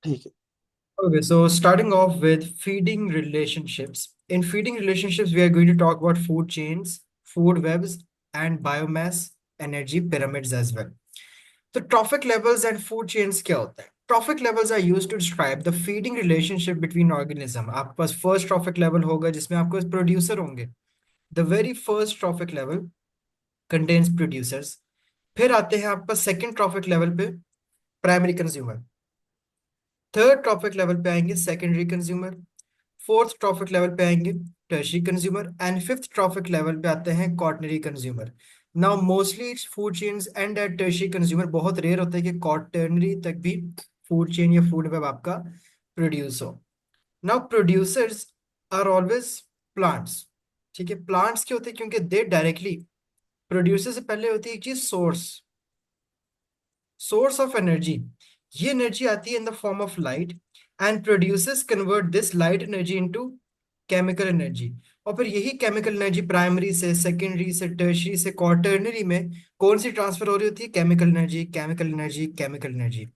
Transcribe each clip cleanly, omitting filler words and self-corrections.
ठीक है। Okay, so starting off with feeding relationships. In feeding relationships, we are going to talk about food chains, food webs, and biomass energy pyramids as well. So trophic levels and food chains क्या होता है? Trophic levels are used to describe the feeding relationship between organism. आपके पास first trophic level होगा जिसमें आपके पास producer होंगे. The very first trophic level contains producers. फिर आते हैं आपका second trophic level पे primary consumer. Third trophic level पे आएंगे secondary consumer. Fourth trophic level पे आएंगे tertiary consumer. And fifth trophic level पे आते हैं quaternary consumer. Now mostly food chains and at tertiary consumer. बहुत रेयर होता है कि क्वाटरनरी तक भी फूड चेन या फूड वेब आपका प्रोड्यूस हो. Now producers are always plants. ठीक है, प्लांट्स क्यों होते हैं? क्योंकि दे डायरेक्टली प्रोड्यूसर से पहले होती है एक चीज सोर्स. Source of energy. ये एनर्जी आती है in the form of light and producers convert this light energy into chemical energy. और फिर यही केमिकल एनर्जी प्राइमरी से सेकेंडरी से टर्शरी से क्वार्टरनरी में कौन सी ट्रांसफर हो रही होती है? Chemical energy, chemical energy, chemical energy.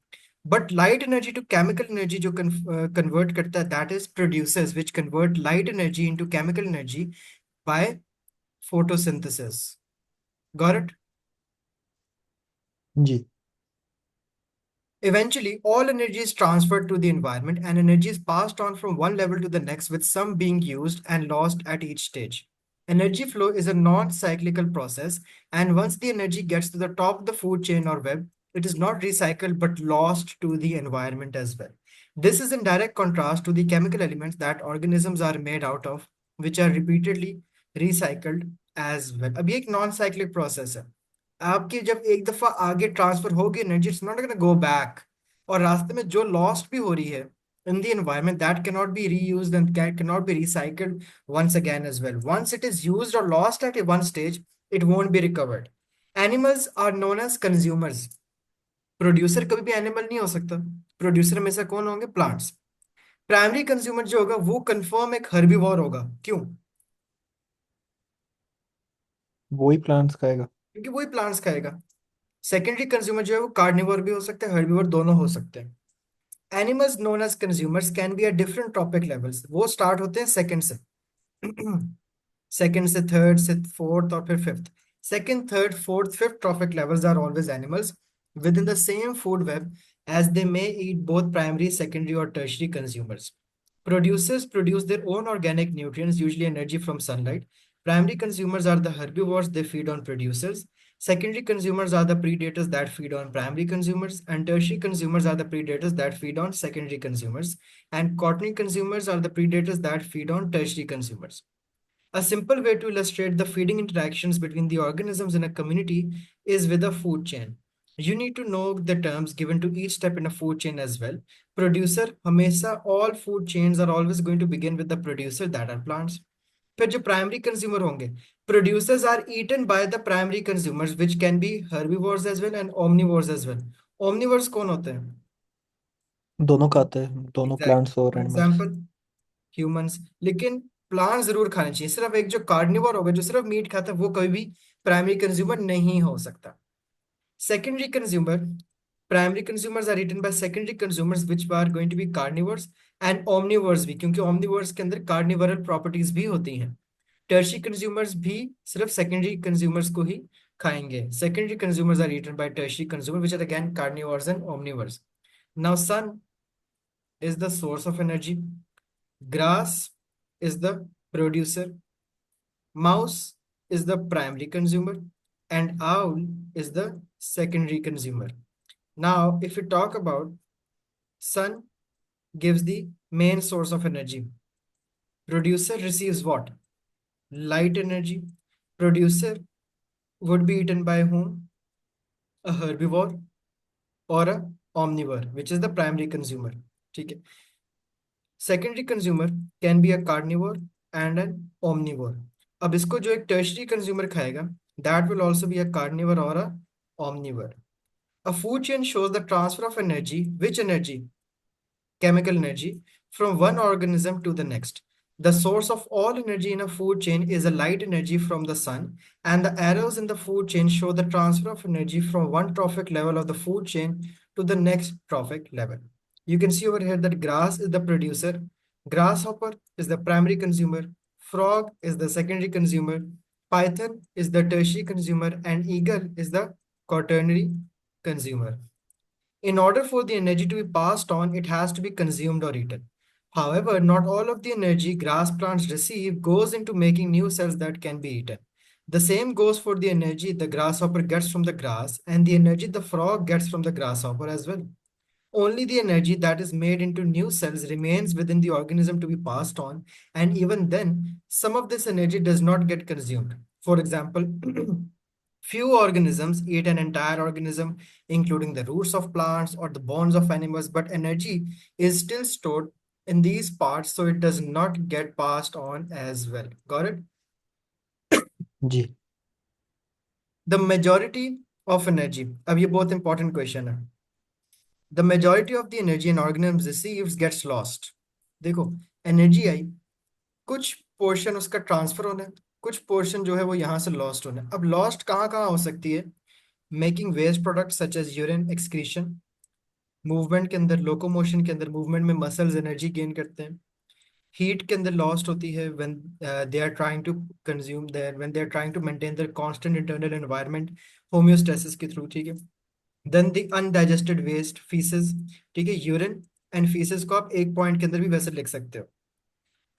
But light energy to chemical energy जो कन्वर्ट करता है that is producers which convert light energy into chemical energy by photosynthesis. Got it? जी। Eventually, all energy is transferred to the environment and energy is passed on from one level to the next, with some being used and lost at each stage. Energy flow is a non cyclical process, and once the energy gets to the top of the food chain or web, it is not recycled but lost to the environment as well. This is in direct contrast to the chemical elements that organisms are made out of, which are repeatedly recycled as well. अब ये एक non cyclic process है. आपकी जब एक दफा आगे transfer होगी energy, it's not gonna go back. और रास्ते में जो लॉस्ट भी हो रही है in the environment, that cannot be reused and cannot be recycled once again as well. Once it is used or lost at one stage, it won't be recovered. Animals are known as consumers. Producer कभी भी animal नहीं हो सकता. Producer हमेशा कौन होंगे? Plants. Primary consumer जो होगा वो कंफर्म एक हर्बीवोर होगा. क्यों? वो ही प्लांट्स खाएगा। क्योंकि वही प्लांट्स खाएगा. सेकेंडरी कंज्यूमर जो है वो कार्निवोर भी हो सकता है, हर्बीवोर दोनों हो सकते हैं. Animals known as consumers can be at different trophic levels. वो स्टार्ट होते हैं सेकंड से. सेकंड से थर्ड से फोर्थ और फिर fifth. Second, third, fourth, fifth trophic levels are always animals within the same food web as they may eat both primary, secondary, or tertiary consumers. Producers produce their own organic nutrients, usually energy from sunlight. Primary consumers are the herbivores, they feed on producers. Secondary consumers are the predators that feed on primary consumers, and tertiary consumers are the predators that feed on secondary consumers, and quaternary consumers are the predators that feed on tertiary consumers. A simple way to illustrate the feeding interactions between the organisms in a community is with a food chain. You need to know the terms given to each step in a food chain as well. Producer, हमेशा all food chains are always going to begin with the producer, that are plants. फिर जो primary consumer होंगे, producers are eaten by the primary consumers which can be herbivores as well and omnivores as well. Omnivores कौन होते हैं? दोनों खाते हैं, दोनों एग्जैक्टली, प्लांट्स और फॉर एनिमल्स। Example humans. लेकिन प्लांट जरूर खाने चाहिए. सिर्फ एक जो कार्निवोर होगा जो सिर्फ मीट खाता है वो कभी भी प्राइमरी कंज्यूमर नहीं हो सकता. Secondary consumer, primary consumers are eaten by secondary consumers which are going to be carnivores and omnivores भी, क्योंकि ओमनिवर्स के अंदर कार्निवरल प्रॉपर्टीज भी होती हैं. टर्शी कंज्यूमर्स भी सिर्फ सेकेंडरी कंज्यूमर्स को ही खाएंगे. Secondary consumers are eaten by tertiary consumer which are again carnivores and omnivores. Now sun is the source of energy. Grass is the producer. Mouse is the primary consumer. And owl is the secondary consumer. Now, if we talk about sun gives the main source of energy. Producer receives what? Light energy. Producer would be eaten by whom? A herbivore or a omnivore, which is the primary consumer. ठीक है. Secondary consumer can be a carnivore and an omnivore. अब इसको जो एक tertiary consumer खाएगा, that will also be a carnivore और a omnivore. A food chain shows the transfer of energy. Which energy? Chemical energy from one organism to the next. The source of all energy in a food chain is a light energy from the sun, and the arrows in the food chain show the transfer of energy from one trophic level of the food chain to the next trophic level. You can see over here that grass is the producer, grasshopper is the primary consumer, frog is the secondary consumer, python is the tertiary consumer, and eagle is the quaternary consumer. In order for the energy to be passed on, it has to be consumed or eaten. However, not all of the energy grass plants receive goes into making new cells that can be eaten. The same goes for the energy the grasshopper gets from the grass and the energy the frog gets from the grasshopper as well. Only the energy that is made into new cells remains within the organism to be passed on, and even then, some of this energy does not get consumed. For example, few organisms eat an entire organism, including the roots of plants or the bones of animals, but energy is still stored in these parts, so it does not get passed on as well. Got it? Ji. The majority of energy. अब ये बहुत important question है. The majority of the energy an organism receives gets lost. देखो energy आई, कुछ portion उसका transfer होना है, कुछ पोर्शन जो है वो यहाँ से लॉस्ट होना है. अब लॉस्ट कहाँ कहाँ हो सकती है? Making waste product such as urine excretion, movement के अंदर, लोकोमोशन के अंदर, मूवमेंट में मसल्स एनर्जी गेन करते हैं. हीट के अंदर लॉस्ट होती है when they are trying to consume their, when they are trying to maintain their constant internal environment homeostasis के थ्रू. ठीक है. Then the undigested waste faeces. ठीक है, यूरिन एंड फीसेस को आप एक पॉइंट के अंदर भी वैसे लिख सकते हो.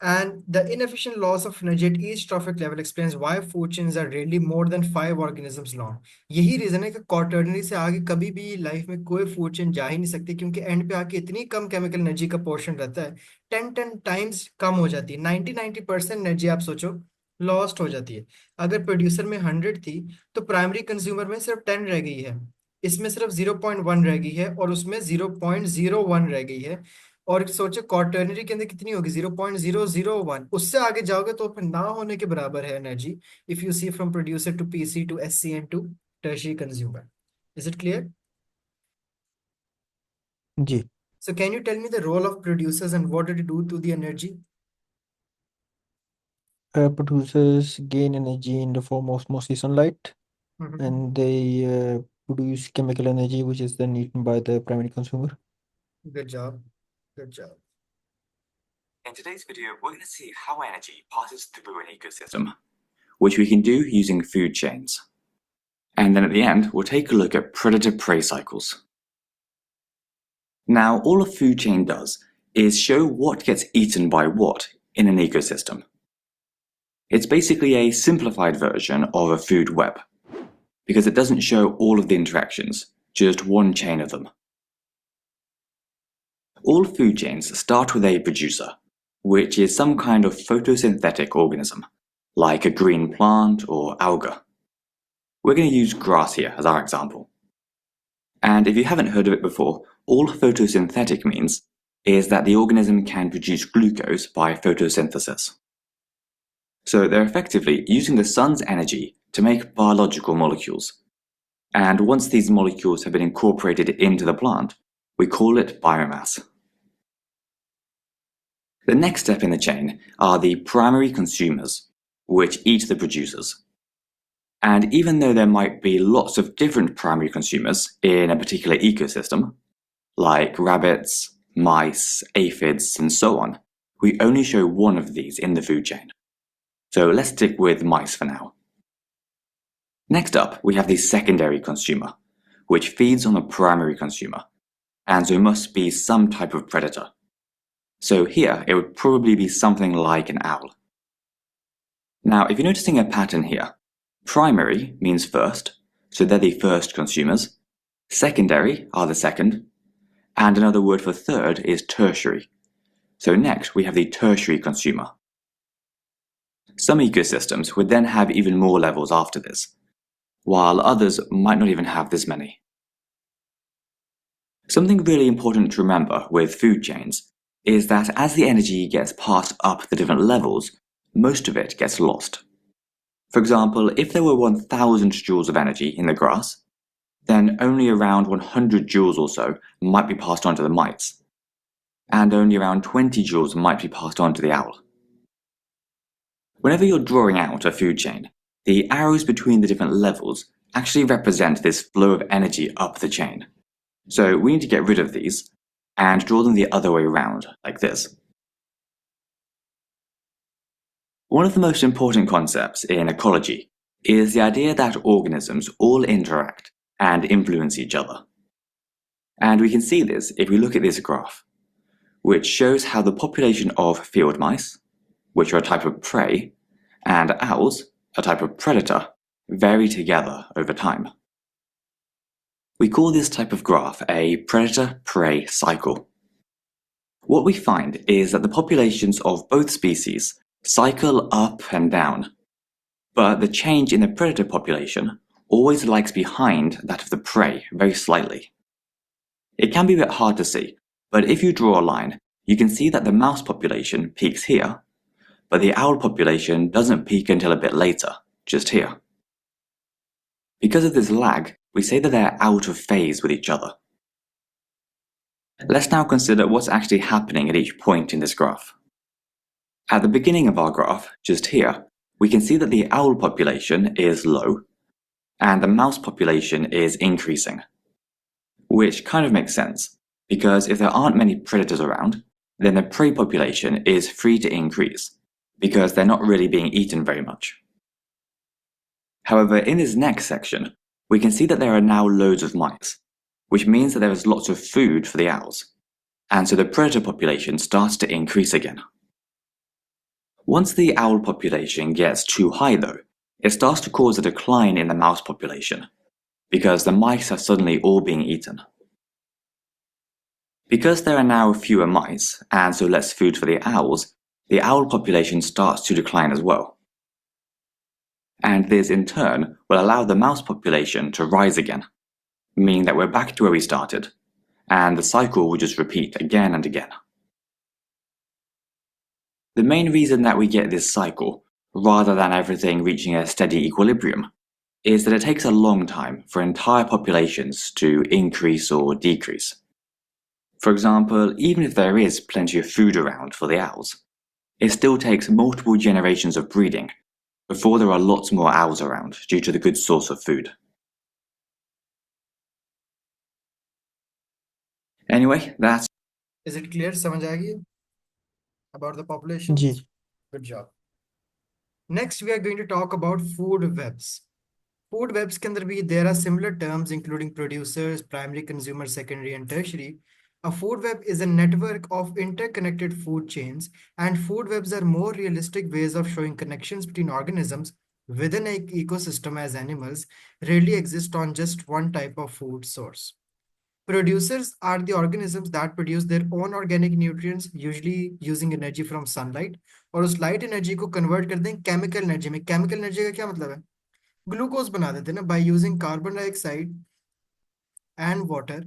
And the inefficient loss of energy at each trophic level explains why food chains are rarely more than 5 organisms long. यही रीजन है कि क्वार्टरनरी से आगे कभी भी लाइफ में कोई फूड चेन जा ही नहीं सकती, क्योंकि एंड पे आके इतनी कम केमिकल एनर्जी का पोर्शन रहता है, 10 टाइम्स कम हो जाती है. 90% एनर्जी आप सोचो लॉस्ट हो जाती है. अगर प्रोड्यूसर में 100 थी तो प्राइमरी कंज्यूमर में सिर्फ 10 रह गई है, इसमें सिर्फ 0.1 रह गई है, और उसमें 0.01 रह गई है. और सोचो क्वार्टरनरी के अंदर कितनी होगी? 0.001. उससे आगे जाओगे तो फिर ना होने के बराबर है energy, if you see from producer to PC to SC and to tertiary consumer. Is it clear? जी. So can you tell me the role of producers and what did it do to the energy? Producers gain energy in the form of mostly sunlight, Mhm. and they produce chemical energy, which is then eaten by the primary consumer. Good job. Good job. In today's video, we're going to see how energy passes through an ecosystem, which we can do using food chains. And then at the end, we'll take a look at predator-prey cycles. Now, all a food chain does is show what gets eaten by what in an ecosystem. It's basically a simplified version of a food web, because it doesn't show all of the interactions, just one chain of them. All food chains start with a producer, which is some kind of photosynthetic organism, like a green plant or alga. We're going to use grass here as our example. And if you haven't heard of it before, all photosynthetic means is that the organism can produce glucose by photosynthesis. So they're effectively using the sun's energy to make biological molecules. And once these molecules have been incorporated into the plant, we call it biomass. The next step in the chain are the primary consumers, which eat the producers. And even though there might be lots of different primary consumers in a particular ecosystem, like rabbits, mice, aphids, and so on, we only show one of these in the food chain. So let's stick with mice for now. Next up, we have the secondary consumer, which feeds on the primary consumer, and so must be some type of predator. So here, it would probably be something like an owl. Now, if you're noticing a pattern here, primary means first, so they're the first consumers. Secondary are the second, and another word for third is tertiary. So next, we have the tertiary consumer. Some ecosystems would then have even more levels after this, while others might not even have this many. Something really important to remember with food chains is that as the energy gets passed up the different levels, most of it gets lost. For example, if there were 1000 joules of energy in the grass, then only around 100 joules or so might be passed on to the mites, and only around 20 joules might be passed on to the owl. Whenever you're drawing out a food chain, the arrows between the different levels actually represent this flow of energy up the chain. So we need to get rid of these, and draw them the other way around, like this. One of the most important concepts in ecology is the idea that organisms all interact and influence each other. And we can see this if we look at this graph, which shows how the population of field mice, which are a type of prey, and owls, a type of predator, vary together over time. We call this type of graph a predator-prey cycle. What we find is that the populations of both species cycle up and down, but the change in the predator population always lags behind that of the prey very slightly. It can be a bit hard to see, but if you draw a line, you can see that the mouse population peaks here, but the owl population doesn't peak until a bit later, just here. Because of this lag, we say that they're out of phase with each other. Let's now consider what's actually happening at each point in this graph. At the beginning of our graph, just here, we can see that the owl population is low, and the mouse population is increasing. Which kind of makes sense, because if there aren't many predators around, then the prey population is free to increase, because they're not really being eaten very much. However, in this next section, we can see that there are now loads of mice, which means that there is lots of food for the owls, and so the predator population starts to increase again. Once the owl population gets too high though, it starts to cause a decline in the mouse population, because the mice are suddenly all being eaten. Because there are now fewer mice, and so less food for the owls, the owl population starts to decline as well. And this in turn will allow the mouse population to rise again, meaning that we're back to where we started, and the cycle will just repeat again and again. The main reason that we get this cycle, rather than everything reaching a steady equilibrium, is that it takes a long time for entire populations to increase or decrease. For example, even if there is plenty of food around for the owls, it still takes multiple generations of breeding before there are lots more owls around due to the good source of food. Anyway, that's... Is it clear? समझ आ गई about the population? Ji Good job. Next, we are going to talk about food webs. Food webs के अंदर भी there are similar terms including producers, primary, consumer, secondary, and tertiary. A food web is a network of interconnected food chains, and food webs are more realistic ways of showing connections between organisms within an ecosystem, as animals rarely exist on just one type of food source. Producers are the organisms that produce their own organic nutrients, usually using energy from sunlight, और उस light energy को convert कर दें chemical energy में. Chemical energy का क्या मतलब है? ग्लूकोज बना देते हैं ना by using carbon dioxide and water.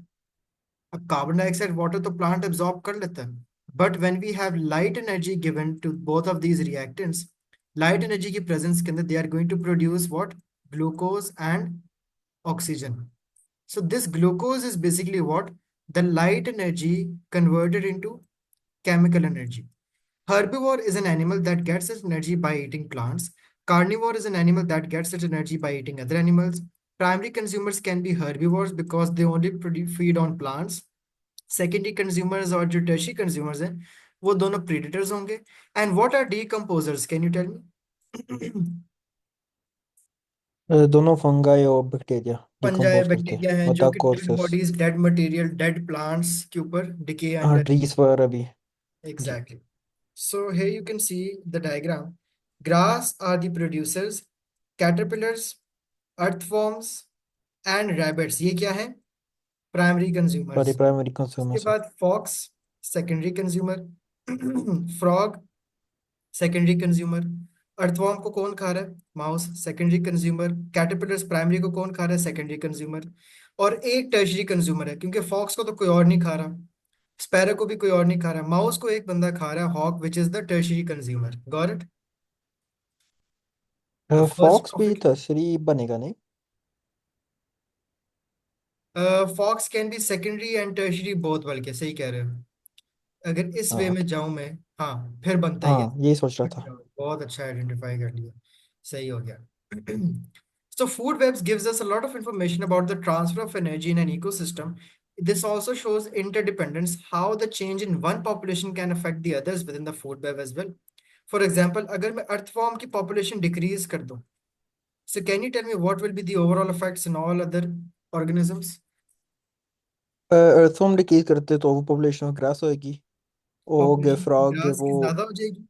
अब कार्बन डाइऑक्साइड वाटर तो प्लांट एब्जॉर्ब कर लेता है, but when we have light energy given to both of these reactants, light energy की प्रेजेंस के अंदर they are going to produce what? Glucose and oxygen. So this glucose is basically what? The light energy converted into chemical energy. Herbivore is an animal that gets its energy by eating plants. Carnivore is an animal that gets its energy by eating other animals. Primary consumers can be herbivores because they only feed on plants. Secondary consumers और जो tertiary consumers हैं वो दोनों predators होंगे. And what are decomposers? Can you tell me? दोनों fungi और bacteria fungi decompose करते bacteria हैं हैं जो कि डेड मेटाकोर्सिस bodies, dead material, dead plants के ऊपर डिके हाँ अंडर. ट्रीज वगैरह भी जी Exactly. So here you can see the diagram. Grass are the producers, caterpillars, earthworms and rabbits. ये क्या है? Primary consumers. प्राइमरी उसके कंज्यूमर्स बाद fox, secondary consumer. Frog, secondary consumer. Earthworm को कौन खा रहा है? Mouse, secondary consumer. Caterpillars primary को कौन खा रहा है? Secondary consumer. और एक टर्शरी कंज्यूमर है, क्योंकि फॉक्स को तो कोई और नहीं खा रहा, स्पैरो को भी कोई और नहीं खा रहा, माउस को एक बंदा खा रहा है, hawk, which is the tertiary consumer. Got it? First fox भी प्रॉफिट. तस्री बनेगा नहीं fox can be secondary and tertiary both, बल्कि सही कह रहे हो. अगर इस वे हाँ में जाऊं मैं, हाँ, फिर बनता ही है. हाँ यही सोच रहा Good था job. बहुत अच्छा आइडेंटिफाई कर लिया, सही हो गया. So food webs gives us a lot of information about the transfer of energy in an ecosystem. This also shows interdependence, how the change in one population can affect the others within the food web as well. For example, अगर मैं earthworm की population decrease कर दूं, so can you tell me what will be the overall effects in all other organisms? Earthworm decrease करते तो वो population crash होएगी और Population फ्रॉग grass वो की ज्यादा हो जाएगी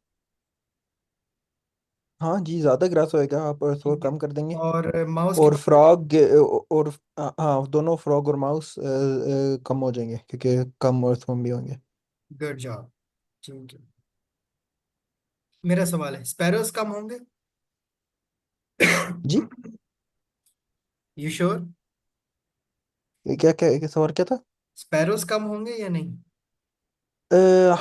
हाँ जी ज़्यादा ग्रास होएगा आप अर्थवर्म कम कर देंगे और माउस की और population फ्रॉग और हाँ दोनों फ्रॉग और माउस कम हो जाएंगे क्योंकि कम अर्थवर्म भी होंगे गुड जॉब ठीक है मेरा सवाल है स्पैरोज कम होंगे जी यू श्योर ये क्या सवाल क्या था स्पैरोज कम होंगे या नहीं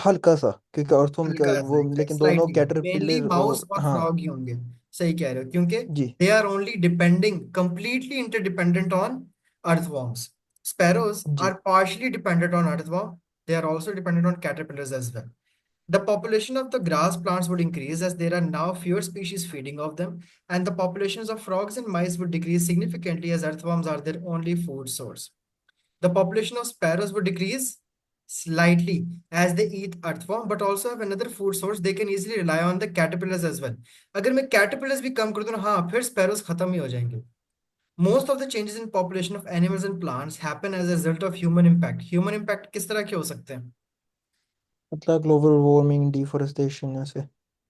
हल्का सा क्योंकि अर्थवर्म का हल्का सा वो एग्जैक्ट लेकिन दोनों स्लाइटली मेनली कैटरपिलर माउस और और हाँ फ्रॉग ही होंगे सही कह रहे हो क्योंकि जी they are only depending completely interdependent on earthworms sparrows are जी partially dependent on earthworm they are also dependent on caterpillars as well The population of the grass plants would increase as there are now fewer species feeding off them, and the populations of frogs and mice would decrease significantly as earthworms are their only food source. The population of sparrows would decrease slightly as they eat earthworm, but also have another food source. They can easily rely on the caterpillars as well. अगर मैं caterpillars भी कम कर दूं ना हाँ फिर sparrows खत्म ही हो जाएंगे. Most of the changes in population of animals and plants happen as a result of human impact. Human impact किस तरह के हो सकते हैं? मतलब ग्लोबल वार्मिंग डिफोरेस्टेशन ऐसे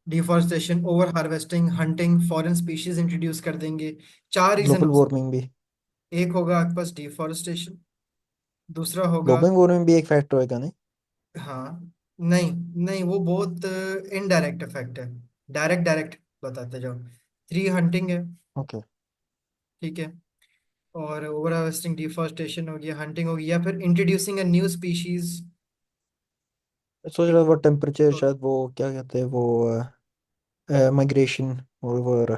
deforestation over harvesting hunting foreign species introduce कर देंगे चार रीजन ग्लोबल हो सकते वार्मिंग भी हैं एक होगा आपके पास डिफॉरेस्टेशन दूसरा होगा ग्लोबल वार्मिंग भी एक फैक्टर होएगा नहीं हाँ नहीं नहीं वो बहुत इनडायरेक्ट इफेक्ट है डायरेक्ट डायरेक्ट बताते जाओ थ्री हंटिंग है ओके ठीक है और ओवर हार्वेस्टिंग डिफॉरेस्टेशन हो गया हंटिंग हो गया या फिर इंट्रोड्यूसिंग अ न्यू स्पीशीज सोच रहा था वो टेम्परेचर शायद वो क्या कहते हैं वो माइग्रेशन और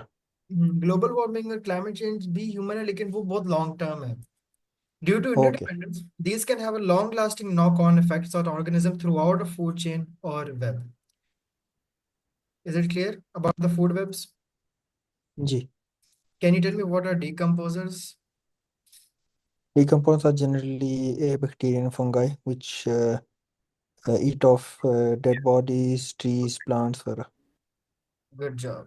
ग्लोबल वार्मिंग और क्लाइमेट चेंज भी ह्यूमन है लेकिन वो बहुत लॉन्ग टर्म है Due to okay interdependence, these can have a long-lasting knock-on effects on organism throughout a food chain or web. Is it clear about the food webs? जी Can you tell me what are decomposers? decomposers are generally a bacterial fungi which eat off dead bodies trees plants or Good job.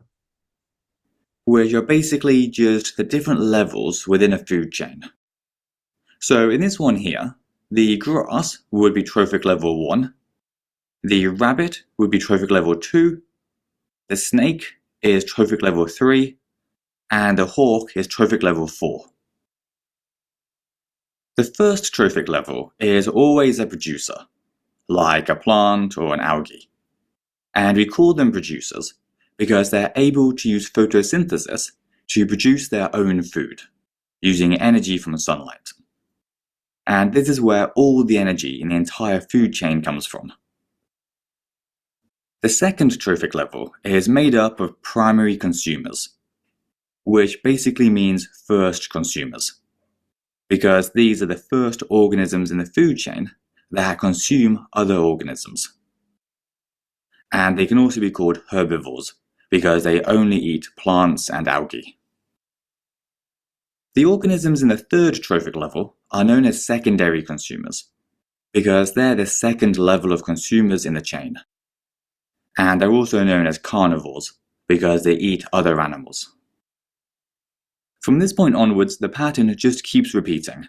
which are basically just the different levels within a food chain. So in this one here, the grass would be trophic level 1, the rabbit would be trophic level 2, the snake is trophic level 3, and the hawk is trophic level 4. The first trophic level is always a producer, like a plant or an algae. And we call them producers because they're able to use photosynthesis to produce their own food, using energy from sunlight. And this is where all the energy in the entire food chain comes from. The second trophic level is made up of primary consumers, which basically means first consumers, because these are the first organisms in the food chain that consume other organisms. And they can also be called herbivores, because they only eat plants and algae. The organisms in the third trophic level are known as secondary consumers, because they're the second level of consumers in the chain. And they're also known as carnivores, because they eat other animals. From this point onwards, the pattern just keeps repeating,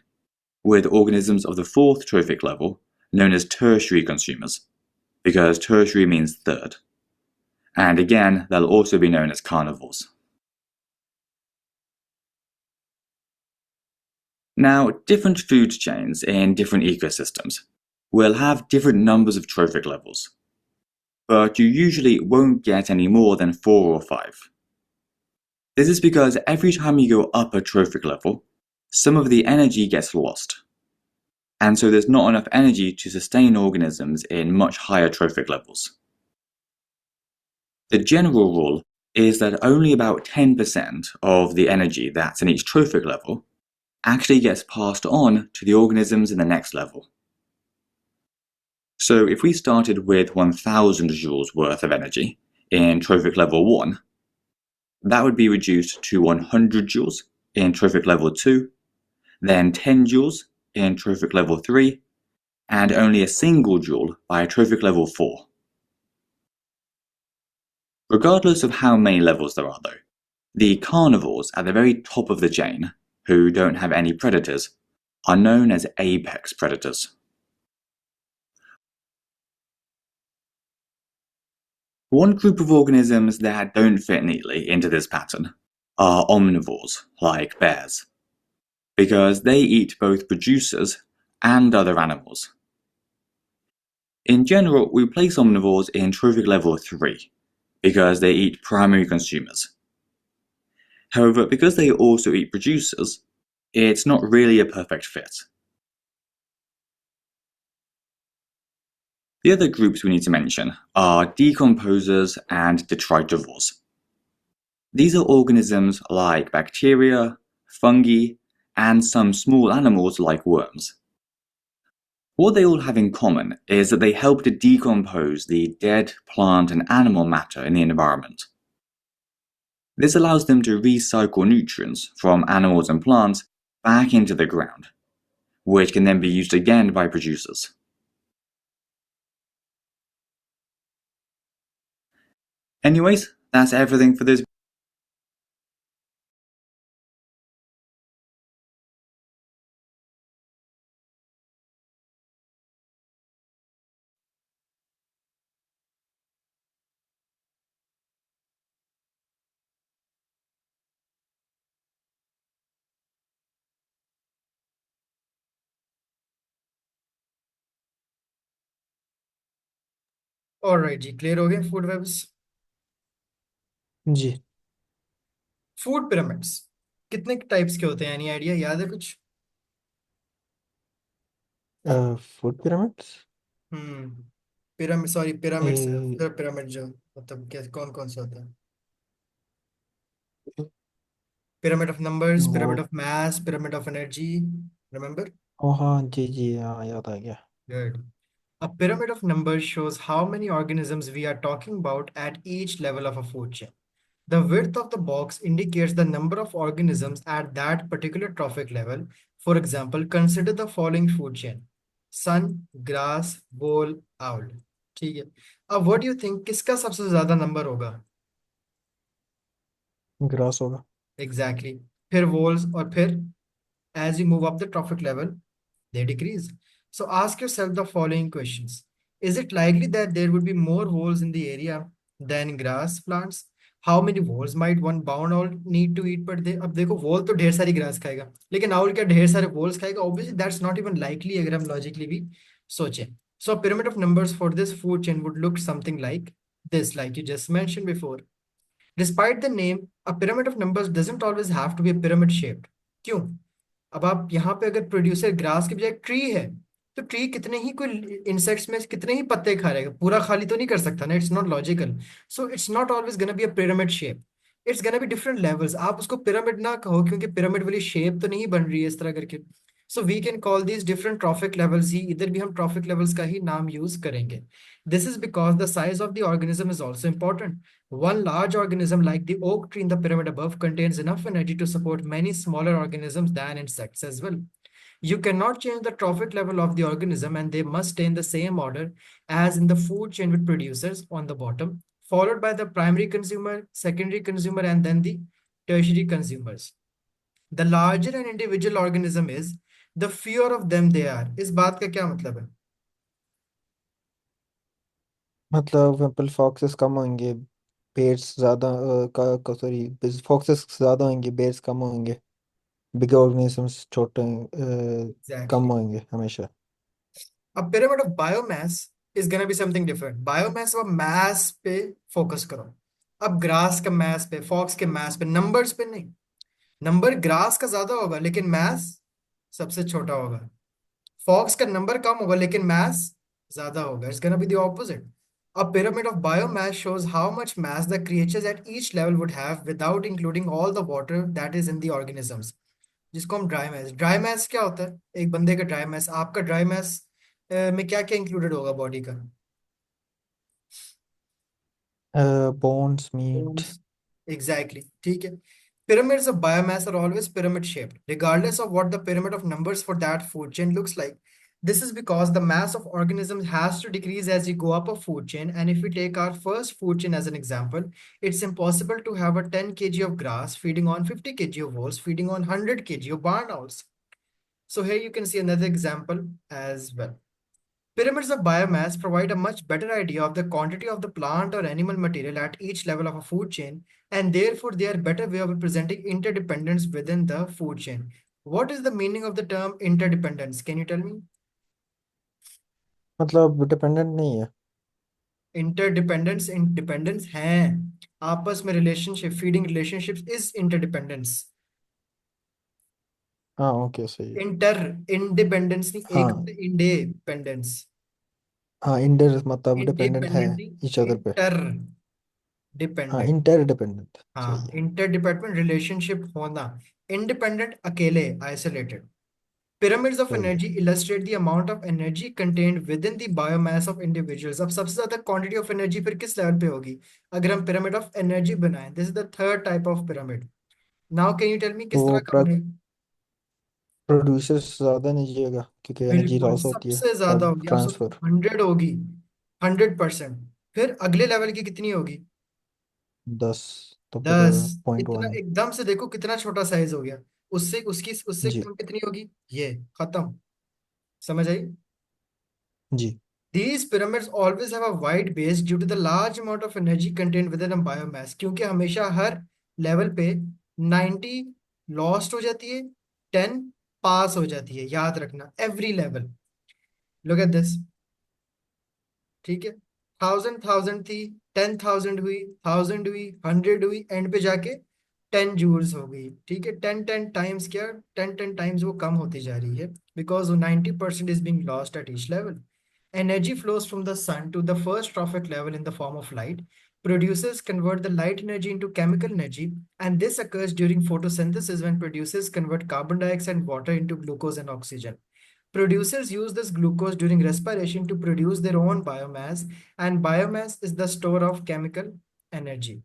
with organisms of the fourth trophic level known as tertiary consumers, because tertiary means third. And again, they'll also be known as carnivores. Now, different food chains in different ecosystems will have different numbers of trophic levels, but you usually won't get any more than 4 or 5. This is because every time you go up a trophic level, some of the energy gets lost, and so there's not enough energy to sustain organisms in much higher trophic levels. The general rule is that only about 10% of the energy that's in each trophic level actually gets passed on to the organisms in the next level. So if we started with 1000 joules worth of energy in trophic level 1, that would be reduced to 100 joules in trophic level 2, then 10 joules in trophic level 3 and only a single joule by trophic level 4. Regardless of how many levels there are though, the carnivores at the very top of the chain, who don't have any predators, are known as apex predators. One group of organisms that don't fit neatly into this pattern are omnivores, like bears, because they eat both producers and other animals. In general, we place omnivores in trophic level 3, because they eat primary consumers. However, because they also eat producers, it's not really a perfect fit. The other groups we need to mention are decomposers and detritivores. These are organisms like bacteria, fungi, and some small animals like worms. What they all have in common is that they help to decompose the dead plant and animal matter in the environment. This allows them to recycle nutrients from animals and plants back into the ground, which can then be used again by producers. Anyways, that's everything for this. Alright जी, clear हो गए food webs. जी। Food pyramids कितने types के होते हैं, any idea, याद है कुछ? Food pyramids pyramid, sorry pyramids, a pyramid जो मतलब क्या, कौन कौन सा होता है? पिरामिड ऑफ नंबर्स, वो pyramid of mass, pyramid of energy, remember? हाँ जी जी हाँ याद आ गया। Good. A pyramid of numbers shows how many organisms we are talking about at each level of a food chain. The width of the box indicates the number of organisms at that particular trophic level. For example, consider the following food chain: sun, grass, vole, owl. ठीक है। अब what do you think, किसका सबसे ज्यादा number होगा? Grass होगा। Exactly. फिर voles, और फिर as you move up the trophic level, they decrease. So ask yourself the following questions. Is it likely that there would be more voles in the area than grass plants? How many voles might one bound owl need to eat per day? अब देखो, वोल तो ढेर सारी grass खाएगा, लेकिन owl क्या ढेर सारे वोल्स खाएगा? Obviously that's not even likely अगर हम logically भी सोचें. So a pyramid of numbers for this food chain would look something like this, like you just mentioned before. Despite the name, a pyramid of numbers doesn't always have to be a pyramid shaped. क्यों? अब आप यहाँ पे अगर producer grass की बजाय tree है, तो ट्री कितने ही कोई इंसेक्ट्स में कितने ही पत्ते खा रहेगा, पूरा खाली तो नहीं कर सकता ना, it's not logical. So it's not always gonna be a pyramid shape, it's gonna be different levels. आप उसको पिरामिड ना कहो, क्योंकि पिरामिड वाली शेप तो नहीं बन रही है इस तरह करके. So we can call these different trophic levels ही, इधर भी हम ट्रॉफिक लेवल्स का ही नाम यूज करेंगे. This is because the size of the organism is also important. One large organism like the oak tree in the pyramid above contains enough energy to support many smaller organisms than insects as well. You cannot change the trophic level of the organism, and they must stay in the same order as in the food chain with producers on the bottom, followed by the primary consumer, secondary consumer, and then the tertiary consumers. The larger an individual organism is, the fewer of them there are. इस बात का क्या मतलब है? मतलब वेम्पल foxes कम होंगे, bears ज़्यादा का सॉरी फॉक्सेस ज़्यादा होंगे, बेर्स कम होंगे, बिग ऑर्गेनिजम्स छोटे कम Exactly. होंगे हमेशा। A pyramid of biomass is gonna be something different. Biomass और mass पे फोकस करो. अब ग्रास का mass पे, फॉक्स के mass पे, नंबर्स पे नहीं. नंबर ग्रास का ज्यादा होगा लेकिन mass सबसे छोटा होगा. फॉक्स का नंबर कम होगा लेकिन mass ज्यादा होगा. It's gonna be the opposite. A pyramid of biomass shows how much mass the creatures at each level would have without including all the water that is in the organisms. जिसको हम dry mess क्या होता है? एक बंदे का dry mess, आपका dry mess में क्या क्या इंक्लूडेड होगा बॉडी का? Bones, meet. बोन्स, एग्जैक्टली, ठीक है. Pyramids of biomass are always pyramid shaped, regardless of what the pyramid of numbers for that food chain looks like. This is because the mass of organisms has to decrease as you go up a food chain. And if we take our first food chain as an example, it's impossible to have a 10 kg of grass feeding on 50 kg of wolves, feeding on 100 kg of barn owls. So here you can see another example as well. Pyramids of biomass provide a much better idea of the quantity of the plant or animal material at each level of a food chain, and therefore they are a better way of representing interdependence within the food chain. What is the meaning of the term interdependence? Can you tell me? मतलब dependent नहीं है। Interdependence, independence है, आपस में relationship, feeding relationships is interdependence. हाँ okay सही है। Inter independence नहीं, एक हाँ इंडिपेंडेंस। हाँ इंटर मतलब डिपेंडेंट है इंडिपेंडेंट नहीं, ईच अदर पे। इंटर हाँ डिपेंडेंट। इंटर डिपेंडेंट सही हाँ, है। इंटर डिपेंडेंट रिलेशनशिप होना। इंडिपेंडेंट अकेले, आइसोलेटेड। Pyramids of सही है। energy illustrate the amount of energy contained within the biomass of individuals. अब सबसे ज्यादा quantity of energy फिर किस लेवल पे होगी अगर हम pyramid of energy बनाएं? This is the third type of pyramid. Now can you tell me तो किस वो तरह का बनेगा? प्रोड्यूसर्स ज़्यादा नहीं जिएगा क्योंकि एनर्जी बिल्कुल लॉस होती है सबसे ज्यादा तब होगी, आप सोचो ट्रांसफर। 100 होगी, 100%। फिर अगले लेवल की कितनी होगी? 10 तो फिर 10। पॉइंट इतना वन। एकदम से देखो कितना छोटा साइज हो गया। उससे उसकी उससे जी कम कितनी होगी? ये खत्म। समझ आई? जी। These pyramids always have a wide base due to the large amount of energy contained within a biomass, क्योंकि हमेशा हर लेवल पे 90 लॉस्ट हो जाती है, 10 पास हो जाती है, याद रखना every level. Look at this, ठीक है। 1000 थी, 10,000 हुई, 1000 हुई, 100 हुई, एंड पे जाके 10 जूल्स हो गई, ठीक है। 10 टाइम्स क्या, 10 टाइम्स वो कम होती जा रही है, because 90% is being lost at each level. Energy flows from the sun to the first trophic level in the form of light. Producers convert the light energy into chemical energy, and this occurs during photosynthesis when producers convert carbon dioxide and water into glucose and oxygen. Producers use this glucose during respiration to produce their own biomass, and biomass is the store of chemical energy.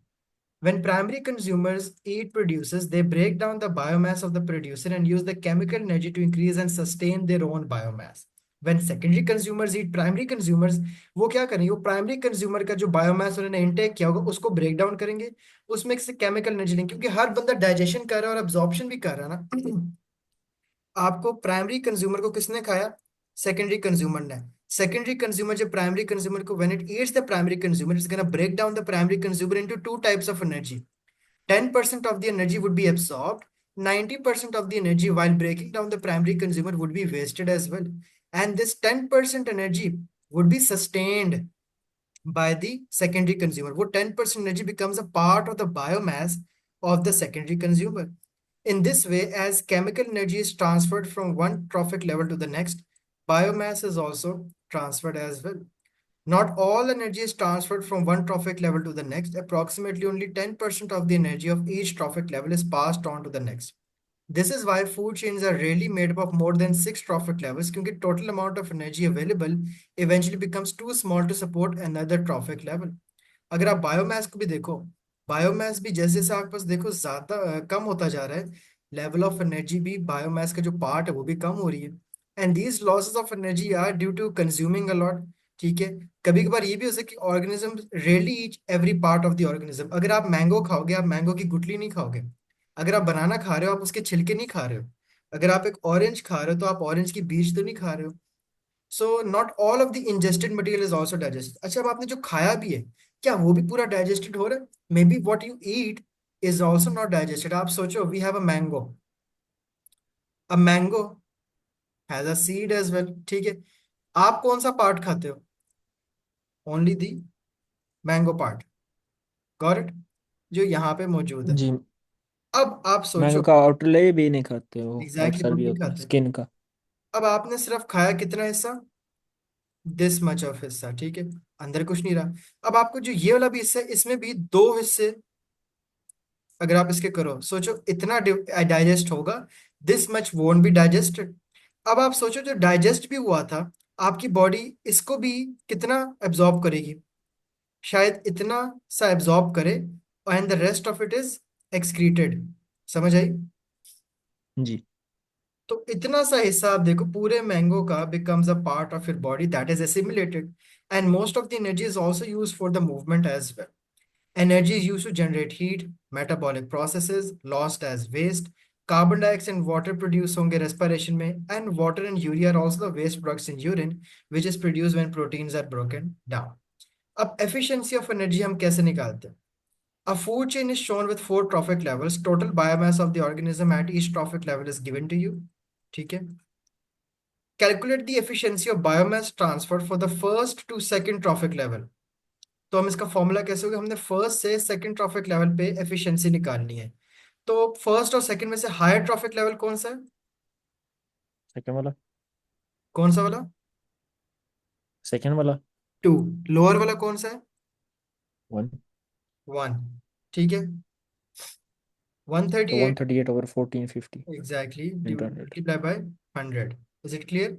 When primary consumers eat producers, they break down the biomass of the producer and use the chemical energy to increase and sustain their own biomass. When secondary consumers eat primary consumers, वो क्या करेंगे? वो primary consumer का जो biomass उन्होंने intake किया होगा उसको ब्रेक डाउन करेंगे, उसमें से केमिकल एनर्जी लेंगे, क्योंकि हर बंदा डाइजेशन कर रहा है और अब्जॉर्प्शन भी कर रहा है ना। आपको प्राइमरी कंज्यूमर को किसने खाया? सेकेंडरी कंज्यूमर ने। सेकेंडरी कंज्यूमर जब प्राइमरी कंज्यूमर को, when it eats the primary consumer, it's gonna break down the primary consumer into two types of energy. 10% of the energy would be absorbed, 90% of the energy while breaking down the primary consumer would be wasted as well. And this 10% energy would be sustained by the secondary consumer. वो 10% energy becomes a part of the biomass of the secondary consumer. In this way, as chemical energy is transferred from one trophic level to the next, biomass is also transferred as well. Not all energy is transferred from one trophic level to the next. Approximately only 10% of the energy of each trophic level is passed on to the next. This is why food chains are rarely made up of more than 6 trophic levels, क्योंकि total amount of energy available eventually becomes too small to support another trophic level. अगर आप biomass को भी देखो, biomass भी जैसे जैसे आपके पास देखो ज्यादा कम होता जा रहा है, लेवल ऑफ एनर्जी भी बायोमास का जो पार्ट है वो भी कम हो रही है। And these losses of energy are due to consuming a lot, ठीक है। कभी कभार ये भी हो सकता है कि organism really each every part of the organism. अगर आप मैंगो खाओगे, आप मैंगो की गुठली नहीं खाओगे। अगर आप बनाना खा रहे हो, आप उसके छिलके नहीं खा रहे हो। अगर आप एक ऑरेंज खा रहे हो तो आप ऑरेंज की बीज तो नहीं खा रहे हो। So not all of the ingested material is also digested. अच्छा, अब आपने जो खाया भी है, क्या वो भी पूरा डाइजेस्टेड हो रहा है? Maybe what you eat is also not digested. आप सोचो, we have a mango has a seed as well, ठीक है। आप कौन सा पार्ट खाते हो? Only the mango part, got it, जो यहाँ पे मौजूद है। जी अब आप मैंगो सोचो, का आउटर लेयर भी नहीं खाते हो, एग्जैक्टली आउटसाइड वो भी नहीं होता है खाते। स्किन का। अब आपने सिर्फ खाया कितना हिस्सा? दिस मच ऑफ हिस्सा, ठीक है। अंदर कुछ नहीं रहा। अब आपको जो ये वाला भी हिस्सा है, इसमें भी दो हिस्से अगर आप इसके करो, सोचो इतना डाइजेस्ट होगा, this much won't be digested. अब आप सोचो जो डाइजेस्ट भी हुआ था, आपकी बॉडी इसको भी कितना एब्जॉर्ब करेगी? शायद इतना सा एब्जॉर्ब करे, and the rest of it is excreted. समझ आई? जी। तो इतना सा हिस्सा आप देखो पूरे मैंगो का becomes a part of your body that is assimilated, and most of the energy is also used for the movement as well. Energy is used to generate heat, metabolic processes lost as waste, carbon dioxide and water produce होंगे respiration में, and water and urea are also the waste products in urine which is produced when proteins are broken down. अब efficiency of energy हम कैसे निकालते हैं? A food chain is shown with 4 trophic levels. Total biomass of the organism at each trophic level is given to you. ठीक है? Calculate the efficiency of biomass transfer for the first to second trophic level. तो हम इसका formula कैसे होगा? हमने first से second trophic level पे एफिशिएंसी निकालनी है। तो फर्स्ट और सेकंड में से हायर ट्रॉफिक लेवल कौन सा है? सेकंड वाला। कौन सा वाला? सेकंड वाला। 2। लोअर वाला कौन सा है? 1। 1। ठीक है। तो 138 138/1450 exactly into 100। Multiply by 100। Is it clear?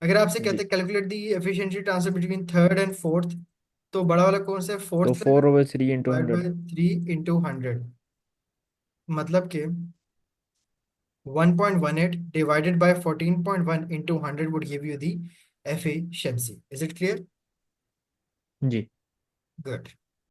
अगर आपसे कहते जी। हैं calculate the efficiency transfer between third and fourth, तो बड़ा वाला कौन सा है? तो fourth level 4/3 into divide 100। By 3 into 100, मतलब कि 1.18 divided by 14.1 into 100 would give you the efficiency. Is it clear? Ji. Good.